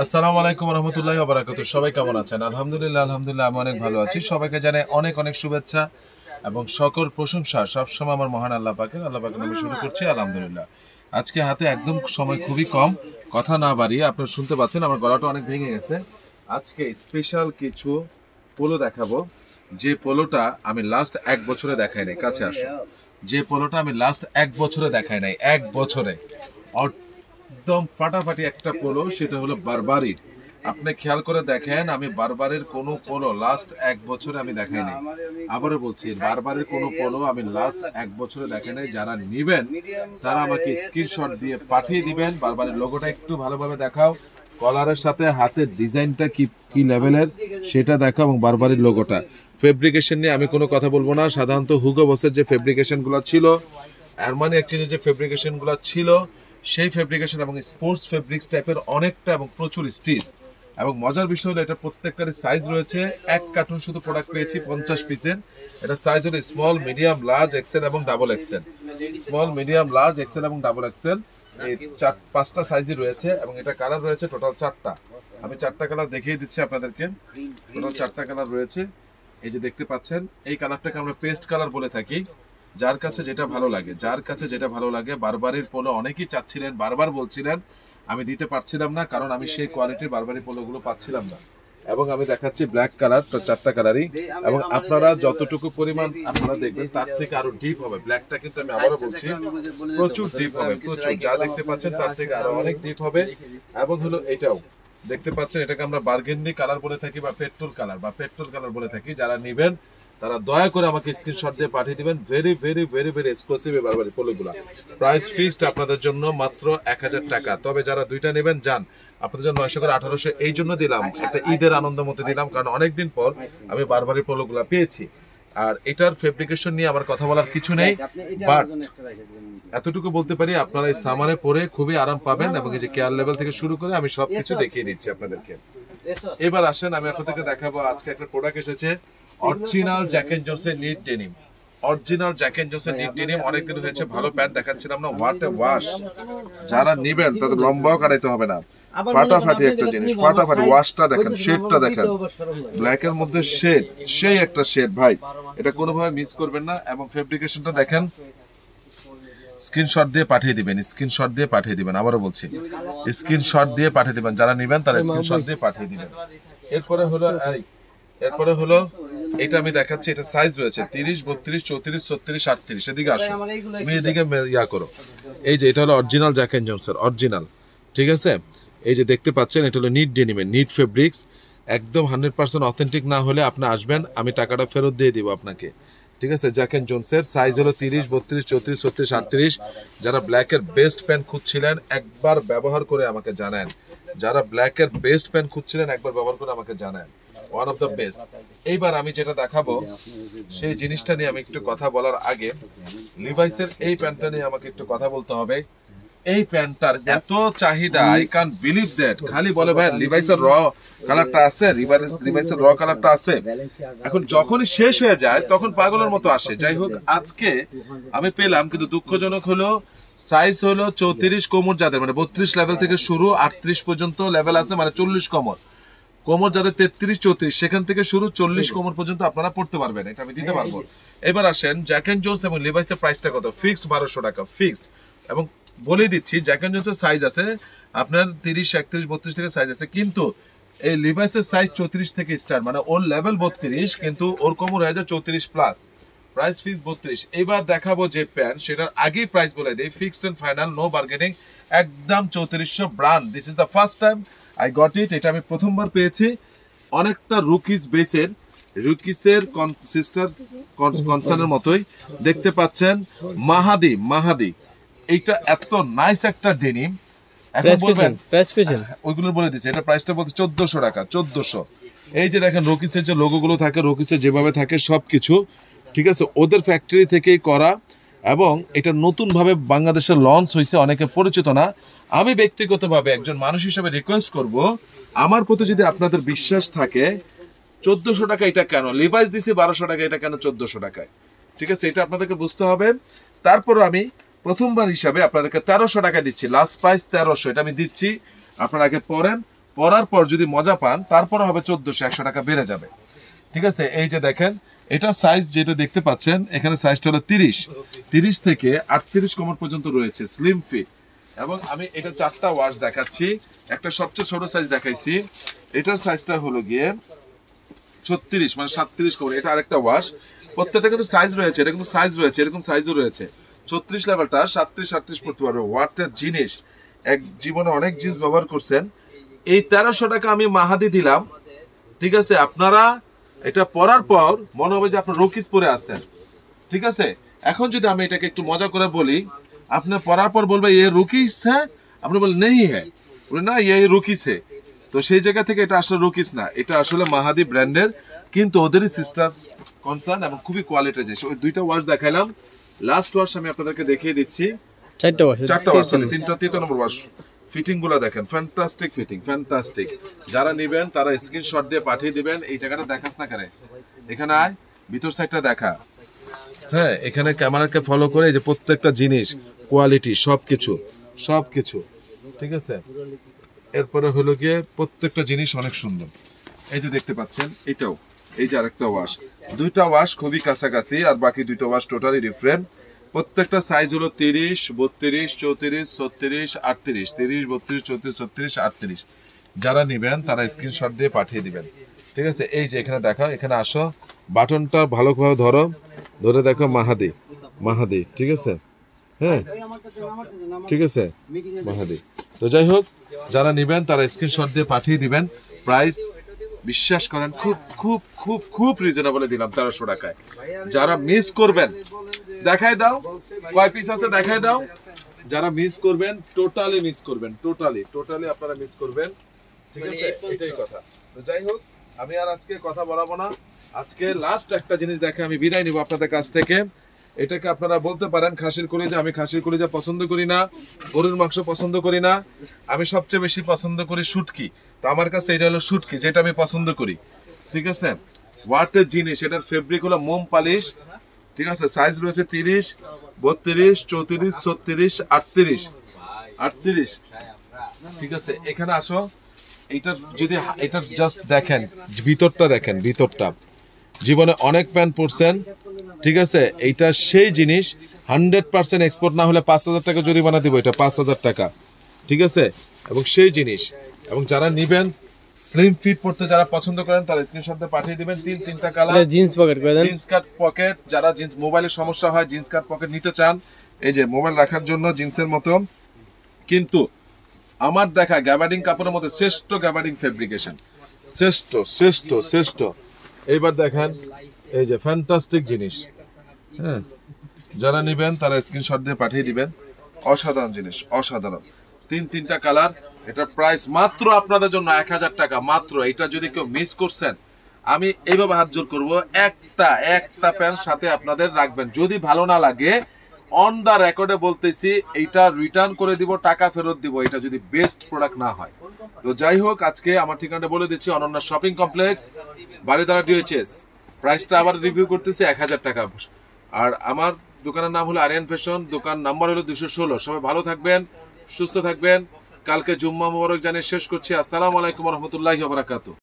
আসসালামু আলাইকুম ওয়া রাহমাতুল্লাহি ওয়া বারাকাতুহু। সবাই কেমন আছেন? আলহামদুলিল্লাহ আমি অনেক ভালো আছি। সবাইকে জানাই অনেক অনেক শুভেচ্ছা এবং সকল প্রশংসা সবসময় আমার মহান আল্লাহ পাকের নামে শুরু করছি আলহামদুলিল্লাহ। আজকে হাতে একদম সময় খুবই কম, কথা না বাড়িয়ে আপনারা শুনতে পাচ্ছেন আমার গলাটা অনেক ভেঙে গেছে। আজকে স্পেশাল কিছু পোলো দেখাবো, যে পোলোটা আমি লাস্ট 1 বছরে দেখাই নাই। কাছে আসো। যে পোলোটা আমি লাস্ট 1 বছরে দেখাই নাই, 1 বছরে একদম ফাটাফাটি একটা পোলো, সেটা হলো বারবারির। আপনি খেয়াল করে দেখেন, আমি বারবারের কোনো পোলো লাস্ট 1 বছরে আমি দেখাই নাই। আবারও বলছি, বারবারের কোনো পোলো আমি লাস্ট 1 বছরে দেখাই নাই। যারা নিবেন তারা আমাকে স্ক্রিনশট দিয়ে পাঠিয়ে দিবেন। বারবারের লোগোটা একটু ভালোভাবে দেখাও, কলারের সাথে হাতের ডিজাইনটা কি লেভেলের সেটা দেখাও, এবং বারবারের লোগোটা। ফেব্রিকেশন নিয়ে আমি কোনো কথা বলবো না। সাধারণত হুগো বসের যে ফেব্রিকেশনগুলো ছিল, আরমানি এক্সচেঞ্জের যে ফেব্রিকেশনগুলো ছিল, সেই ফেব্রিকেশন এবং স্পোর্টস ফেব্রিক্স টাইপের অনেকটা এবং প্রচুর স্টিচ। এবং মজার বিষয় হলো এটা প্রত্যেকটারই সাইজ রয়েছে। 1 কার্টুন শুধু প্রোডাক্ট পেয়েছি 50 পিসের। এটা সাইজ হলো স্মল, মিডিয়াম, লার্জ, এক্সেল এবং double XL. Small, medium, large, XL এবং ডাবল এক্সেল, এই 5টা সাইজই রয়েছে। এবং এটা কালার রয়েছে টোটাল 4টা। আমি 4টা কালার দেখিয়ে দিচ্ছি আপনাদেরকে। টোটাল 4টা কালার রয়েছে। এই যে দেখতে পাচ্ছেন, এই কালারটাকে আমরা পেস্ট কালার বলে থাকি। যার কাছে যেটা ভালো লাগে, বারবারের পোলো অনেকেই চাচ্ছিলেন, বারবার বলছিলেন, আমি দিতে পারছিলাম না, কারণ আমি সেই কোয়ালিটির বারবারি পোলোগুলো পাচ্ছিলাম না। এবং আমি দেখাচ্ছি ব্ল্যাক কালার, 4টা কালারই। এবং আপনারা যতটুকু পরিমাণ আপনারা দেখবেন তার থেকে আরো ডিপ হবে। ব্ল্যাকটা কিন্তু আমি আবারও বলছি প্রচুর ডিপ হবে, প্রচুর। যা দেখতে পাচ্ছেন তার থেকে আরো অনেক ডিপ হবে। এবং হলো এটাও দেখতে পাচ্ছেন, এটাকে আমরা বার্গেন্ডি কালার বলে থাকি বা পেট্রোল কালার বলে থাকি। যারা নেবেন তারা দয়া করে আমাকে স্ক্রিনশট দিয়ে পাঠিয়ে দিবেন। Very very very very exclusive Burberry পোলোগুলো। প্রাইস ফিক্সড আপনাদের জন্য মাত্র 1000 টাকা। তবে যারা দুইটা নেবেন যান, আপনাদের জন্য 900 করে 1800 এই জন্য দিলাম, একটা ঈদের আনন্দ মতে দিলাম, কারণ অনেকদিন পর আমি বারবারি পোলোগুলো পেয়েছি। আর এটার ফেব্রিকেশন নিয়ে আমার কথা বলার কিছু নেই, বাট এতটুকু বলতে পারি আপনারা এই সামারে পরে খুবই আরাম পাবেন। এবং এই যে কেয়ার লেভেল থেকে শুরু করে আমি সবকিছু দেখিয়ে দিচ্ছি আপনাদেরকে। এবার আসেন, আমি আপনাদেরকে দেখাবো আজকে একটা প্রোডাক্ট এসেছে, অরিজিনাল জ্যাক এন্ড জোনসের নিট ডেনিম। অনেকদিন হয়েছে ভালো প্যান্ট দেখাচ্ছিলাম না। What a wash! যারা নিবেন তাদের লম্বাও কাটাইতে হবে না। ফাটাফাটি একটা জিনিস, ফাটাফাটি। ওয়াশটা দেখেন, শেডটা দেখেন, ব্ল্যাকের মধ্যে শেড, সেই একটা শেড ভাই, এটা কোনোভাবে মিস করবেন না। এবং ফেব্রিকেশনটা দেখেন, স্ক্রিনশট দিয়ে পাঠিয়ে দিবেন। আবারও বলছি, স্ক্রিনশট দিয়ে পাঠিয়ে দিবেন। যারা নিবেন তারা স্ক্রিনশট দিয়ে পাঠিয়ে দিবেন। এরপরে হলো এটা আমি দেখাচ্ছি, এটা সাইজ রয়েছে 30, 32, 34, 36, 38। এদিকে আসো, তুমি এদিকে ইয়া করো। এই যে এটা হলো অরিজিনাল জ্যাক এন্ড জোনসের অরিজিনাল, ঠিক আছে? এই যে দেখতে পাচ্ছেন, এটা হলো নিট ডেনিমের, নিট ফেব্রিক্স। একদম 100% অথেন্টিক না হলে আপনি আসবেন, আমি টাকাটা ফেরত দিয়ে দিব আপনাকে, ঠিক আছে? জ্যাক এন্ড জোনসের সাইজ হলো 30, 32, 34, 36, 38। যারা ব্ল্যাকের বেস্ট প্যান্ট খুঁজছিলেন একবার ব্যবহার করে আমাকে জানান। One of the best. এইবার আমি যেটা দেখাবো সেই জিনিসটা নিয়ে আমি একটু কথা বলার আগে, লিভাইসের এই প্যান্টটা নিয়ে আমাকে একটু কথা বলতে হবে। এই প্যান্টটার এত চাহিদা, আই ক্যান বিলিভ দ্যাট। খালি বলে ভাই লিভাইসের র কালারটা আছে, লিভাইসের র কালারটা আছে। এখন যখনই শেষ হয়ে যায় তখন পাগলের মতো আসে। যাই হোক, আজকে আমি পেলাম, কিন্তু দুঃখজনক হলো সাইজ হলো 34 কোমর, যাদের মানে 32 লেভেল থেকে শুরু, 38 পর্যন্ত লেভেল আছে, মানে 40 কোমর। যাদের 33, 34 সেখান থেকে শুরু, 40 কোমর পর্যন্ত আপনারা পড়তে পারবেন। এটা আমি দিতে পারবো। এবার আসেন, জ্যাক এন্ড জোনস এবং লিভাইসের প্রাইসটা কত? ফিক্সড 1200 টাকা, ফিক্সড। এবং বলে দিচ্ছি, জ্যাক এন্ড জোনসের সাইজ আছে আপনার 30, 31, 32 থেকে সাইজ আছে, কিন্তু এই লিভাইসের সাইজ 34 থেকে স্টার্ট, মানে ওর লেভেল 32, কিন্তু ওর কোমর হয়ে যায় 34 প্লাস। Price fix 32। এবার দেখাবো যে প্যান্ট, সেটার আগেই প্রাইস বলে দেই, fixed and final, no bargaining, একদম 3400 brand. This is the first time I got it. এটা আমি প্রথমবার পেয়েছি। অনেকটা রুকিসের সিস্টার কনসার্নের মতোই দেখতে পাচ্ছেন। মাহাদি এইটা এত নাইস একটা ডেনিম। এখন বলবেন ওইগুলো বলে দিচ্ছে, এটা প্রাইসটা বলতে 1400 টাকা, 1400। এই যে দেখেন রকিসের যে লোগোগুলো থাকে, রকিসের যেভাবে থাকে সবকিছু, ঠিক আছে, ওদের ফ্যাক্টরি থেকেই করা। এবং এটা নতুনভাবে বাংলাদেশে লঞ্চ হয়েছে, অনেকে পরিচিত না। আমি ব্যক্তিগতভাবে একজন মানুষ হিসেবে রিকোয়েস্ট করব, আমার প্রতি যদি আপনাদের বিশ্বাস থাকে, 1400 টাকা এটা কেন, লিভাইস দিছি 1200 টাকা, এটা কেন 1400 টাকায়, ঠিক আছে? এটা আপনাদেরকে বুঝতে হবে। তারপর আমি প্রথমবার হিসাবে আপনাদেরকে 1300 টাকা দিচ্ছি, লাস্ট প্রাইস 1300, এটা আমি দিচ্ছি। আপনারা আগে পরেন, পরার পর যদি মজা পান তারপরে হবে 1400, 100 টাকা বেড়ে যাবে। ঠিক আছে, এই যে দেখেন এটা সাইজ যেটা দেখতে পাচ্ছেন এখানে সাইজটা হলো 30 থেকে 38 কোমর পর্যন্ত রয়েছে, স্লিম ফিট। এবং আমি এটা 4টা ওয়াশ দেখাচ্ছি, একটা সবচেয়ে ছোট সাইজ দেখাইছি, এটার সাইজটা হলো গিয়ে 36 মানে 37 কোমর, এটা আরেকটা ওয়াশ। প্রত্যেকটা কিন্তু সাইজ রয়েছে, এটা কিন্তু সাইজ রয়েছে, এরকম সাইজও রয়েছে। 36 লেভেলটা 37 পড়তে পারবে। ওয়াটের জিনিস, এক জীবনে অনেক জিনিস ব্যবহার করছেন, এই 1300 টাকা আমি মাহাদি দিলাম। ঠিক আছে, আপনারা এটা পরার পর মনে হবে যে আপনার রকিস পরে আছেন। ঠিক আছে, এখন যদি আমি এটাকে একটু মজা করে বলি, আপনি পরার পর বলবে এ রকিস হ্যাঁ, আপনি বলেন নেই হ্যাঁ, বলে না এ রকিস হে। তো সেই জায়গা থেকে এটা আসলে রকিস না, এটা আসলে মাহাদি ব্র্যান্ডের, কিন্তু ওদেরই সিস্টার কনসার্ন এবং খুবই কোয়ালিটির জিনিস। ওই 2টা ওয়াশ দেখাইলাম, লাস্ট ওয়াশ আমি আপনাদেরকে দেখিয়ে দিচ্ছি। 4টা ওয়াশ, 3টা নম্বর ওয়াশ। ফিটিং গুলো দেখেন, ফ্যান্টাস্টিক ফিটিং, ফ্যান্টাস্টিক। যারা নেবেন তারা স্ক্রিনশট দিয়ে পাঠিয়ে দিবেন। এই জায়গাটা দেখাস না কেন, এখানে আয়, ভিতর সাইডটা দেখা। হ্যাঁ, এখানে ক্যামেরাকে ফলো করে এই যে প্রত্যেকটা জিনিস, কোয়ালিটি, সবকিছু ঠিক আছে। এরপরে হলো গিয়ে প্রত্যেকটা জিনিস অনেক সুন্দর। এই যে দেখতে পাচ্ছেন এটাও, এই যে আরেকটা ওয়াশ। 2টা ওয়াশ খুবই কাছাকাছি, আর বাকি 2টা ওয়াশ টোটালি ডিফারেন্ট। প্রত্যেকটা সাইজ হলো 30, 32, 34, 36, 38, 30, 32, 34, 36, 38। যারা নেবেন তারা স্ক্রিনশট দিয়ে পাঠিয়ে দিবেন। ঠিক আছে, এই যে এখানে দেখো, এখানে আসো, বাটনটা ভালোভাবে ধরে দেখো মাহাদি। ঠিক আছে, হ্যাঁ ঠিক আছে, মাহাদি। তো যাই হোক, যারা নেবেন তারা স্ক্রিনশট দিয়ে পাঠিয়ে দিবেন। প্রাইস বিশ্বাস করেন খুব খুব খুব খুব রিজনেবলে দিলাম 1300 টাকায়। যারা মিস করবেন দেখাই দাও, কয় পিস আছে দেখাই দাও। যারা মিস করবেন টোটালি মিস করবেন, টোটালি আপনারা মিস করবেন। ঠিক আছে, এটাই কথা। তো যাই হোক, আমি আর আজকে কথা বলাবো না। আজকে লাস্ট একটা জিনিস দেখে আমি বিদায় নিব আপনাদের কাছ থেকে। এটাকে আপনারা বলতে পারেন খাসির কলিজা। আমি খাসির কলিজা পছন্দ করি না, গরুর মাংস পছন্দ করি না, আমি সবচেয়ে বেশি পছন্দ করি শুটকি। তো আমার কাছে এটা হলো শুটকি, যেটা আমি পছন্দ করি। ঠিক আছে, ওয়াটের জিনিস, এটার ফেব্রিক হলো মোম পালিশ। ঠিক আছে, সাইজ রয়েছে 30, 32, 34, 36, 38। ঠিক আছে, এখানে আসো, এটার জাস্ট দেখেন ভিতরটা, দেখেন ভিতরটা। জীবনে অনেক প্যান্ট পরছেন, ঠিক আছে, এইটা সেই জিনিস 100% এক্সপোর্ট না হলে 5000 টাকা জরিমানা দিব, এটা 5000 টাকা। ঠিক আছে, এবং সেই জিনিস। এবং যারা নিবেন স্লিম ফিট পড়তে যারা পছন্দ করেন তারা স্ক্রিনশট দিয়ে পাঠিয়ে দিবেন। 3টা কালার, জিন্স কাট পকেট। যারা জিন্স মোবাইলের সমস্যা হয়, জিন্স কাট পকেট নিতে চান, এই যে মোবাইল রাখার জন্য জিন্সের মতো, কিন্তু আমার দেখা গ্যাবার্ডিং কাপড়ের মধ্যে শ্রেষ্ঠ গ্যাবার্ডিং ফেব্রিকেশন, শ্রেষ্ঠ। এইবার দেখেন, এই যে ফ্যান্টাস্টিক জিনিস। হ্যাঁ, যারা নেবেন তারা স্ক্রিনশট দিয়ে পাঠিয়ে দিবেন। অসাধারণ জিনিস, অসাধারণ। 3টা কালার। এটা প্রাইস মাত্র আপনাদের জন্য 1000 টাকা মাত্র। এটা যদি কেউ মিস করছেন, আমি এইভাবে হাত জোর করবো, একটা প্যান্ট সাথে আপনাদের রাখবেন। যদি ভালো না লাগে, অন দা রেকর্ডে বলতেছি, এইটা রিটার্ন করে দিব, টাকা ফেরত দিব, এটা যদি বেস্ট প্রোডাক্ট না হয়। তো যাই হোক, আজকে আমার ঠিকানাটা বলে দিচ্ছি, Ananya shopping complex, Baridhara DHS. প্রাইসটা আবার রিভিউ করতেছি 1000 টাকা। আর আমার দোকানের নাম হলো আরিয়ান ফ্যাশন, দোকান নাম্বার হলো 216। সবাই ভালো থাকবেন, সুস্থ থাকবেন। কালকে জুম্মা মোবারক জানিয়ে শেষ করছি। আসসালামু আলাইকুম ওয়া রাহমাতুল্লাহি ওয়া বারাকাতুহু।